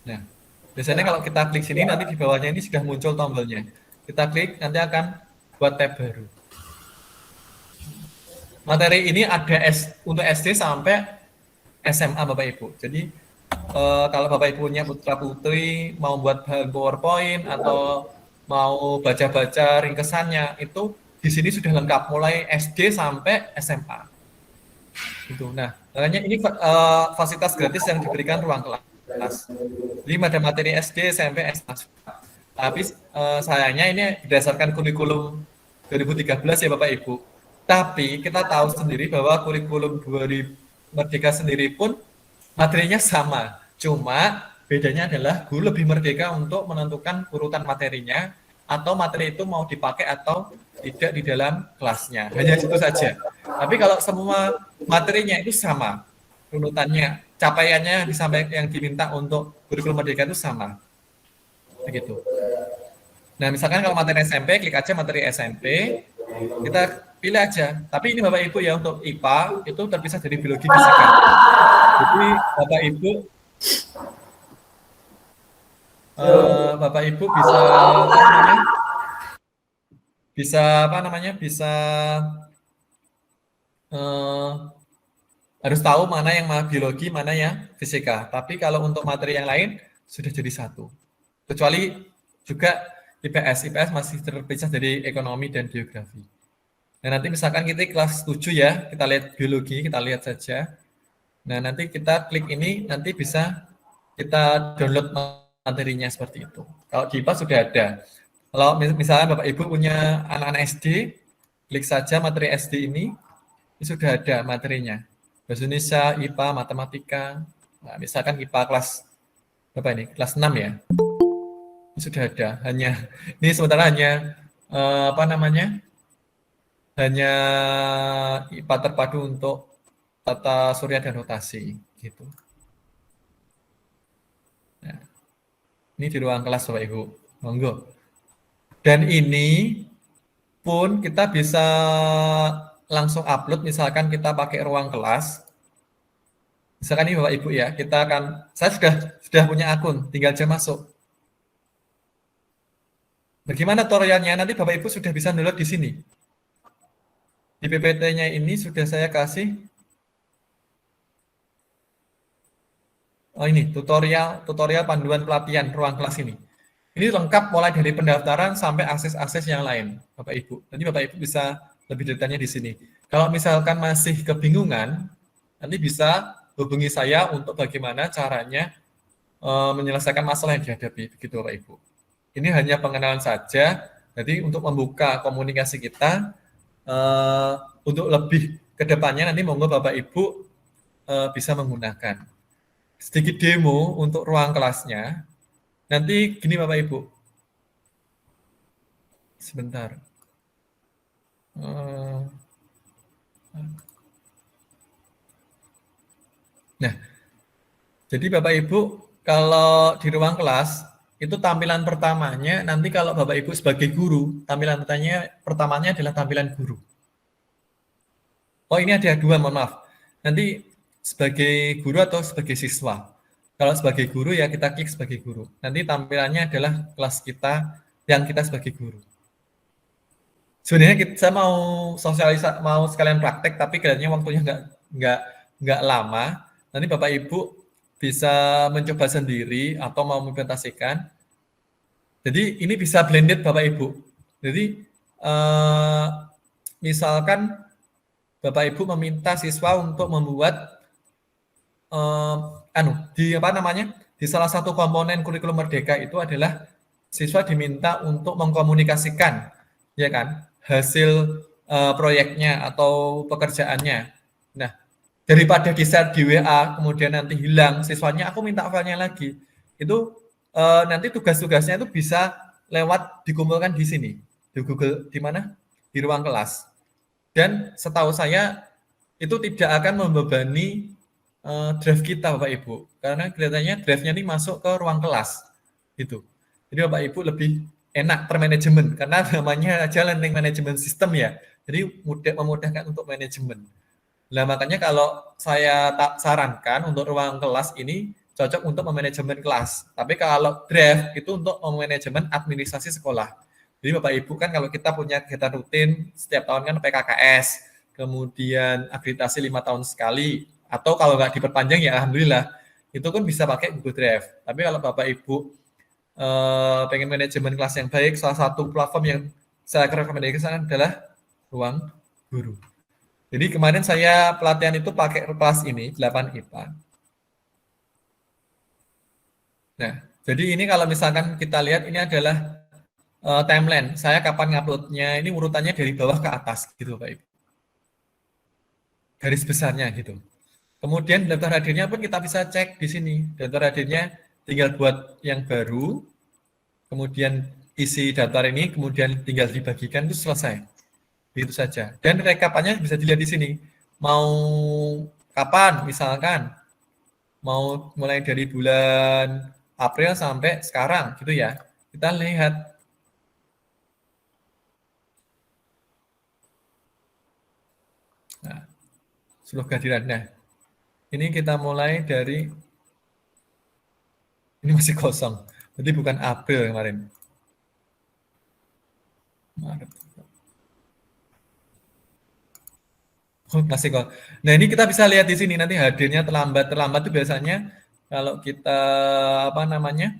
Nah, biasanya kalau kita klik sini nanti di bawahnya ini sudah muncul tombolnya. Kita klik nanti akan buat tab baru. Materi ini ada untuk SD sampai SMA Bapak Ibu. Jadi kalau Bapak Ibu punya putra-putri mau buat bahan PowerPoint atau mau baca-baca ringkesannya itu di sini sudah lengkap mulai SD sampai SMA. Gitu. Nah, makanya ini fasilitas gratis yang diberikan ruang kelas. Jadi ada materi SD, SMP, SMA. Tapi sayangnya ini berdasarkan kurikulum 2013 ya Bapak Ibu. Tapi kita tahu sendiri bahwa kurikulum 2000 Merdeka sendiri pun materinya sama. Cuma bedanya adalah guru lebih merdeka untuk menentukan urutan materinya atau materi itu mau dipakai atau tidak di dalam kelasnya. Hanya itu saja. Tapi kalau semua materinya itu sama, urutannya, capaiannya disampaikan yang diminta untuk kurikulum merdeka itu sama. Begitu. Nah, misalkan kalau materi SMP, klik aja materi SMP, kita pilih aja. Tapi ini Bapak Ibu ya, untuk IPA itu terpisah dari biologi fisika. Jadi Bapak Ibu bisa harus tahu mana yang biologi, mana yang fisika. Tapi kalau untuk materi yang lain sudah jadi satu. Kecuali juga IPS masih terpisah dari ekonomi dan geografi. Nah, nanti misalkan kita kelas 7 ya, kita lihat biologi, kita lihat saja. Nah, nanti kita klik ini, nanti bisa kita download materinya seperti itu. Kalau di IPA sudah ada. Kalau misalnya Bapak Ibu punya anak-anak SD, klik saja materi SD ini sudah ada materinya. Bahasa Indonesia, IPA, matematika. Nah, misalkan IPA kelas berapa ini? Kelas 6 ya. Ini sudah ada. Ini sementara hanya hanya IPA terpadu untuk tata surya dan rotasi gitu. Nah, ini di ruang kelas Bapak Ibu. Monggo. Dan ini pun kita bisa langsung upload, misalkan kita pakai ruang kelas. Misalkan ini Bapak Ibu ya, saya sudah punya akun, tinggal aja masuk. Bagaimana tutorialnya? Nanti Bapak Ibu sudah bisa download di sini. Di PPT-nya ini sudah saya kasih. Oh ini, tutorial panduan pelatihan ruang kelas ini. Ini lengkap mulai dari pendaftaran sampai akses-akses yang lain, Bapak Ibu. Nanti Bapak Ibu bisa lebih detailnya di sini. Kalau misalkan masih kebingungan, nanti bisa hubungi saya untuk bagaimana caranya menyelesaikan masalah yang dihadapi, begitu Bapak Ibu. Ini hanya pengenalan saja, jadi untuk membuka komunikasi kita, untuk lebih ke depannya nanti monggo Bapak Ibu bisa menggunakan. Sedikit demo untuk ruang kelasnya. Nanti gini Bapak Ibu. Sebentar. Nah, jadi Bapak Ibu kalau di ruang kelas itu tampilan pertamanya nanti kalau Bapak Ibu sebagai guru, tampilan pertamanya adalah tampilan guru. Oh ini ada dua, mohon maaf. Nanti sebagai guru atau sebagai siswa. Kalau sebagai guru ya kita klik sebagai guru. Nanti tampilannya adalah kelas kita yang kita sebagai guru. Sebenarnya saya mau sekalian praktek, tapi kayaknya waktunya nggak lama. Nanti Bapak Ibu bisa mencoba sendiri atau mau mengimplementasikan. Jadi ini bisa blended Bapak Ibu. Jadi misalkan Bapak Ibu meminta siswa untuk membuat di salah satu komponen kurikulum merdeka itu adalah siswa diminta untuk mengkomunikasikan ya kan hasil proyeknya atau pekerjaannya. Nah, daripada di-share di WA kemudian nanti hilang siswanya, aku minta filenya lagi. Itu nanti tugas-tugasnya itu bisa lewat dikumpulkan di sini, di Google, di mana? Di ruang kelas. Dan setahu saya itu tidak akan membebani draft kita Bapak Ibu, karena kelihatannya draftnya ini masuk ke ruang kelas gitu. Jadi Bapak Ibu lebih enak termanajemen karena namanya aja learning management system ya. Jadi memudahkan untuk manajemen. Nah, makanya kalau saya tak sarankan untuk ruang kelas ini cocok untuk memanajemen kelas. Tapi kalau draft itu untuk memanajemen administrasi sekolah. Jadi Bapak Ibu kan kalau kita punya kegiatan rutin setiap tahun kan PKKS, kemudian akreditasi 5 tahun sekali, atau kalau nggak diperpanjang ya alhamdulillah, itu kan bisa pakai Google Drive. Tapi kalau Bapak Ibu pengen manajemen kelas yang baik, salah satu platform yang saya rekomendasikan adalah Ruang Guru. Jadi kemarin saya pelatihan itu pakai kelas ini, 8 IPA. Nah, jadi ini kalau misalkan kita lihat ini adalah timeline. Saya kapan nguploadnya, ini urutannya dari bawah ke atas gitu Bapak Ibu. garis besarnya gitu. Kemudian daftar hadirnya pun kita bisa cek di sini. Daftar hadirnya tinggal buat yang baru, kemudian isi daftar ini, kemudian tinggal dibagikan, itu selesai. Itu saja. Dan rekapannya bisa dilihat di sini. Mau kapan misalkan, mau mulai dari bulan April sampai sekarang gitu ya. Kita lihat. Nah, seluruh kehadiran. Nah, ini kita mulai dari, ini masih kosong. Berarti bukan April kemarin. Maret. Oh, masih kok. Nah, ini kita bisa lihat di sini nanti hadirnya terlambat. Terlambat itu biasanya kalau kita apa namanya?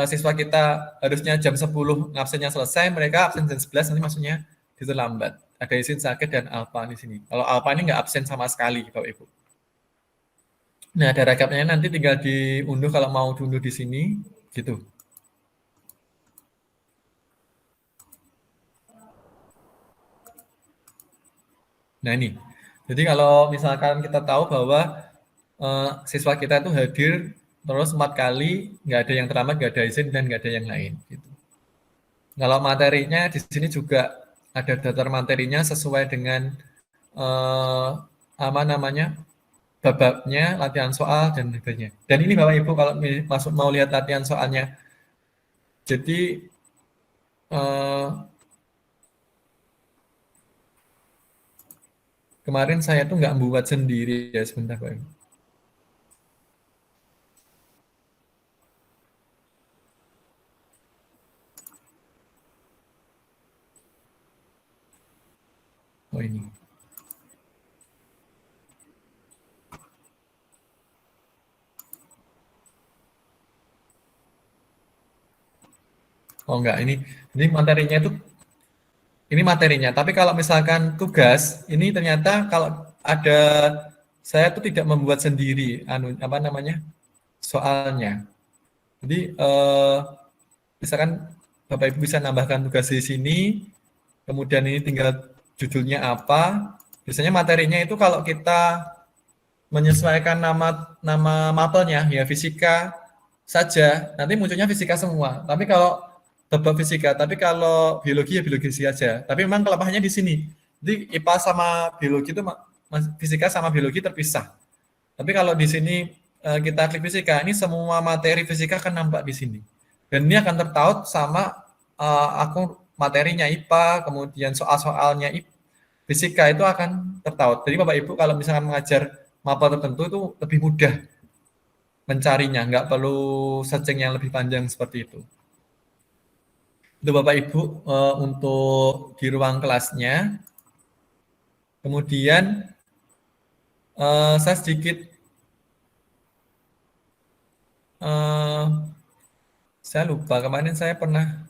Siswa kita harusnya jam 10 absennya selesai, mereka absen jam 11 nanti maksudnya terlambat. Ada izin sakit dan alfa di sini. Kalau alfa ini nggak absen sama sekali, Bapak Ibu. Nah, ada rekapnya nanti tinggal diunduh kalau mau diunduh di sini, gitu. Nah ini, jadi kalau misalkan kita tahu bahwa siswa kita itu hadir terus 4 kali, nggak ada yang terlambat, nggak ada izin, dan nggak ada yang lain. Gitu. Kalau materinya di sini juga ada daftar materinya sesuai dengan apa namanya babnya, latihan soal, dan sebagainya. Dan ini Bapak Ibu kalau mau lihat latihan soalnya, jadi kemarin saya tuh nggak membuat sendiri ya, sebentar Pak Ibu. Oh ini. Oh enggak, ini materinya itu, ini materinya. Tapi kalau misalkan tugas, ini ternyata kalau ada, saya tuh tidak membuat sendiri, apa namanya, soalnya. Jadi misalkan Bapak Ibu bisa nambahkan tugas di sini, kemudian ini tinggal judulnya apa. Biasanya materinya itu kalau kita menyesuaikan nama mapelnya, ya fisika saja, nanti munculnya fisika semua. Tapi kalau bab fisika, tapi kalau biologi ya biologi saja. Tapi memang kelemahannya di sini. Jadi IPA sama biologi itu, fisika sama biologi terpisah. Tapi kalau di sini kita klik fisika, ini semua materi fisika akan nampak di sini. Dan ini akan tertaut sama akun materinya IPA, kemudian soal-soalnya fisika itu akan tertaut. Jadi Bapak Ibu kalau misalkan mengajar mapel tertentu itu lebih mudah mencarinya, nggak perlu searching yang lebih panjang seperti itu. Itu Bapak Ibu untuk di ruang kelasnya. Kemudian saya sedikit saya lupa kemarin saya pernah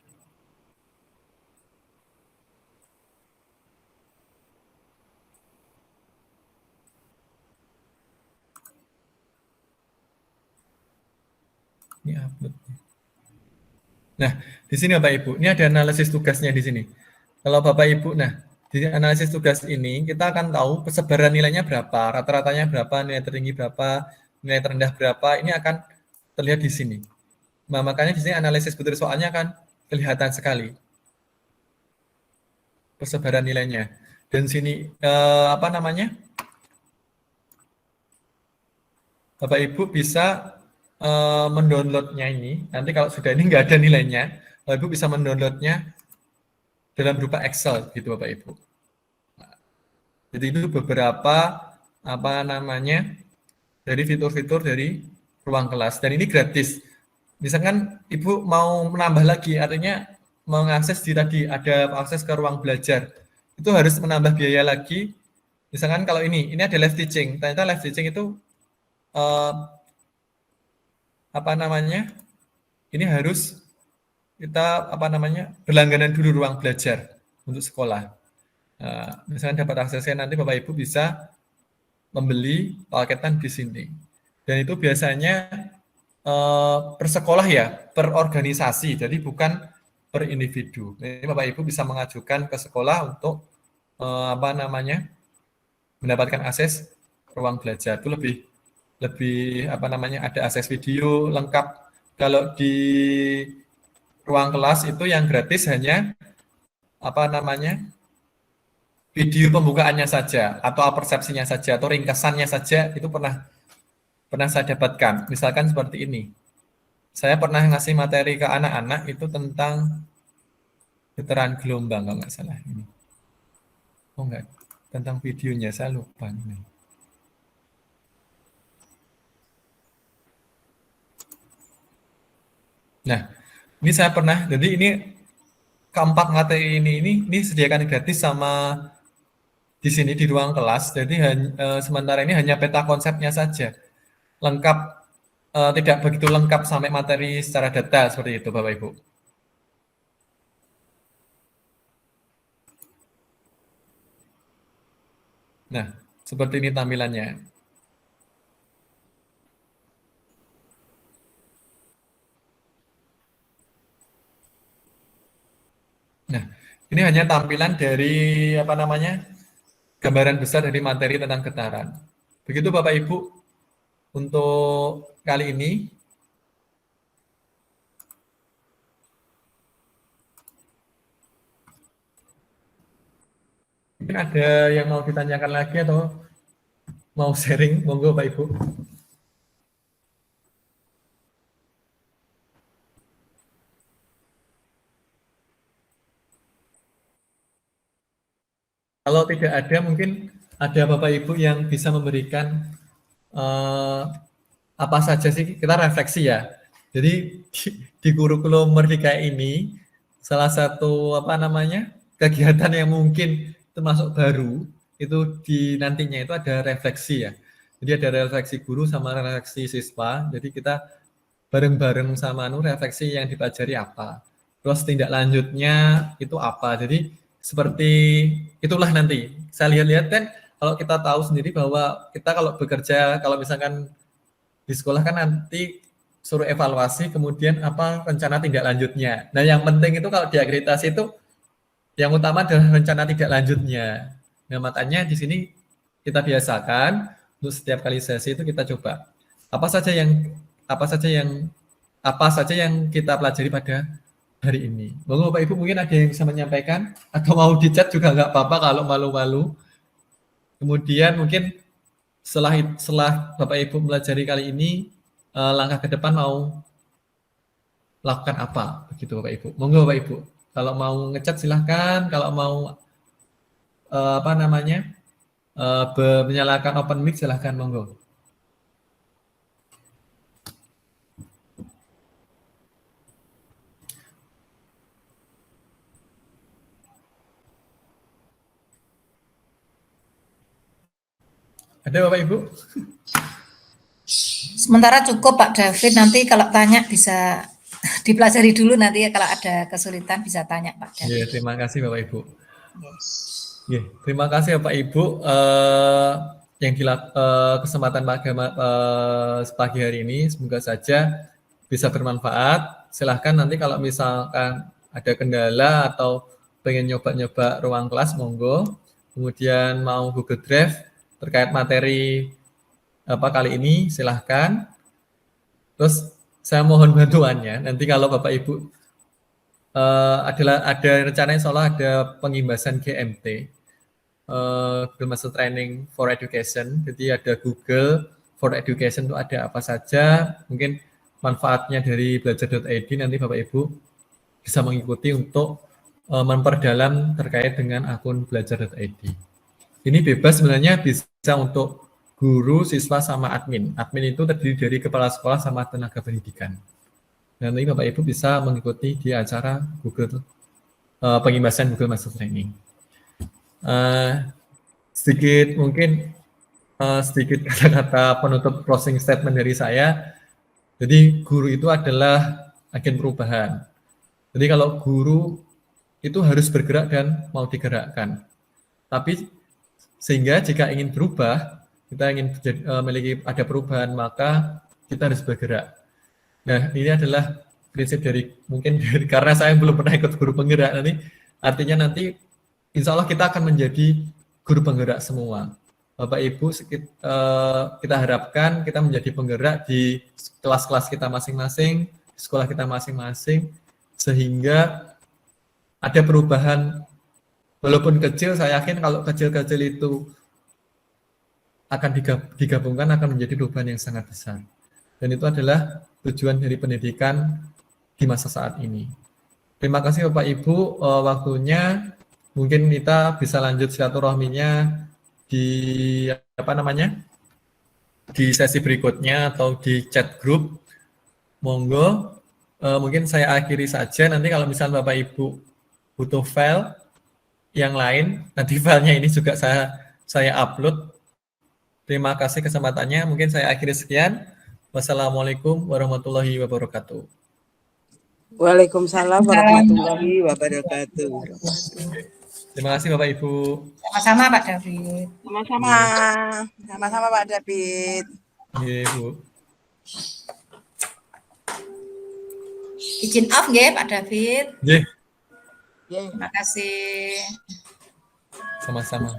ini upload. Nah, di sini Bapak Ibu, ini ada analisis tugasnya di sini. Kalau Bapak Ibu, nah di analisis tugas ini kita akan tahu persebaran nilainya berapa, rata-ratanya berapa, nilai tertinggi berapa, nilai terendah berapa, ini akan terlihat di sini. Nah, makanya di sini analisis butir soalnya akan kelihatan sekali persebaran nilainya. Dan sini apa namanya? Bapak Ibu bisa mendownloadnya ini. Nanti kalau sudah ini nggak ada nilainya, Bapak Ibu bisa mendownloadnya dalam berupa Excel, gitu Bapak Ibu. Nah, jadi itu beberapa apa namanya dari fitur-fitur dari ruang kelas. Dan ini gratis. Misalkan Ibu mau menambah lagi, artinya mengakses tadi ada akses ke ruang belajar, itu harus menambah biaya lagi. Misalkan kalau ini ada live teaching. Ternyata live teaching itu apa namanya? Ini harus kita apa namanya? Berlangganan dulu ruang belajar untuk sekolah. Misalkan dapat aksesnya nanti Bapak Ibu bisa membeli paketan di sini. Dan itu biasanya per sekolah ya, per organisasi. Jadi bukan per individu. Jadi Bapak Ibu bisa mengajukan ke sekolah untuk apa namanya? mendapatkan akses ruang belajar itu lebih apa namanya, ada akses video lengkap. Kalau di ruang kelas itu yang gratis hanya apa namanya, video pembukaannya saja atau persepsinya saja atau ringkasannya saja, itu pernah saya dapatkan. Misalkan seperti ini, saya pernah ngasih materi ke anak-anak itu tentang getaran gelombang kalau nggak salah ini. Oh enggak, tentang videonya saya lupa ini. Nah, ini saya pernah, jadi ini keempat materi ini disediakan gratis sama di sini di ruang kelas. Jadi sementara ini hanya peta konsepnya saja, lengkap, tidak begitu lengkap sampai materi secara detail seperti itu, Bapak Ibu. Nah, seperti ini tampilannya. Nah, ini hanya tampilan dari apa namanya, gambaran besar dari materi tentang getaran. Begitu Bapak Ibu untuk kali ini. Mungkin ada yang mau ditanyakan lagi atau mau sharing, monggo Bapak Ibu. Kalau tidak ada, mungkin ada Bapak Ibu yang bisa memberikan apa saja sih, kita refleksi ya. Jadi di kurikulum Merdeka ini salah satu apa namanya, kegiatan yang mungkin termasuk baru itu di nantinya itu ada refleksi ya. Jadi ada refleksi guru sama refleksi siswa. Jadi kita bareng-bareng sama refleksi yang dipelajari apa. Terus tindak lanjutnya itu apa. Jadi seperti itulah nanti. Saya lihat-lihat kan kalau kita tahu sendiri bahwa kita kalau bekerja, kalau misalkan di sekolah kan nanti suruh evaluasi, kemudian apa rencana tindak lanjutnya. Nah yang penting itu kalau di akreditasi itu yang utama adalah rencana tindak lanjutnya. Nah makanya di sini kita biasakan untuk setiap kali sesi itu kita coba apa saja yang kita pelajari pada hari ini. Monggo Bapak Ibu mungkin ada yang bisa menyampaikan atau mau di chat juga nggak apa-apa kalau malu-malu. Kemudian mungkin setelah Bapak Ibu pelajari kali ini, langkah ke depan mau lakukan apa, begitu Bapak Ibu. Monggo Bapak Ibu, kalau mau ngechat silahkan, kalau mau apa namanya menyalakan open mic silahkan, monggo. Ada Bapak Ibu? Sementara cukup Pak David, nanti kalau tanya bisa dipelajari dulu, nanti ya kalau ada kesulitan bisa tanya Pak David. Ya, terima kasih Bapak Ibu. Ya, terima kasih Bapak Ibu yang kesempatan pagi hari ini, semoga saja bisa bermanfaat. Silahkan nanti kalau misalkan ada kendala atau pengen nyoba-nyoba ruang kelas, monggo. Kemudian mau Google Drive terkait materi apa kali ini, silahkan. Terus saya mohon bantuannya. Nanti kalau Bapak Ibu ada rencana insya Allah ada pengimbasan GMT, Google Master Training for Education. Jadi ada Google for Education itu ada apa saja. Mungkin manfaatnya dari belajar.id nanti Bapak Ibu bisa mengikuti untuk memperdalam terkait dengan akun belajar.id. Ini bebas sebenarnya, bisa untuk guru, siswa, sama admin. Admin itu terdiri dari kepala sekolah sama tenaga pendidikan. Nanti Bapak Ibu bisa mengikuti di acara Google pengimbasan Google Master Training. Sedikit kata-kata penutup closing statement dari saya. Jadi guru itu adalah agen perubahan. Jadi kalau guru itu harus bergerak dan mau digerakkan. Tapi sehingga jika ingin berubah, kita ingin memiliki ada perubahan, maka kita harus bergerak. Nah, ini adalah prinsip karena saya belum pernah ikut guru penggerak artinya nanti insya Allah kita akan menjadi guru penggerak semua. Bapak Ibu kita harapkan kita menjadi penggerak di kelas-kelas kita masing-masing, sekolah kita masing-masing, sehingga ada perubahan walaupun kecil. Saya yakin kalau kecil-kecil itu akan digabungkan akan menjadi perubahan yang sangat besar. Dan itu adalah tujuan dari pendidikan di masa saat ini. Terima kasih Bapak Ibu waktunya. Mungkin kita bisa lanjut silaturahminya di di sesi berikutnya atau di chat grup. Monggo, mungkin saya akhiri saja. Nanti kalau misalnya Bapak Ibu butuh file yang lain, nanti filenya ini juga saya upload. Terima kasih kesempatannya. Mungkin saya akhiri sekian. Wassalamualaikum warahmatullahi wabarakatuh. Waalaikumsalam warahmatullahi wabarakatuh. Terima kasih Bapak Ibu. Sama-sama Pak David. Sama-sama. Sama-sama Pak David. Iya, Bu. Izin off nggih Pak David. Nggih, Yeah. Terima kasih. sama-sama.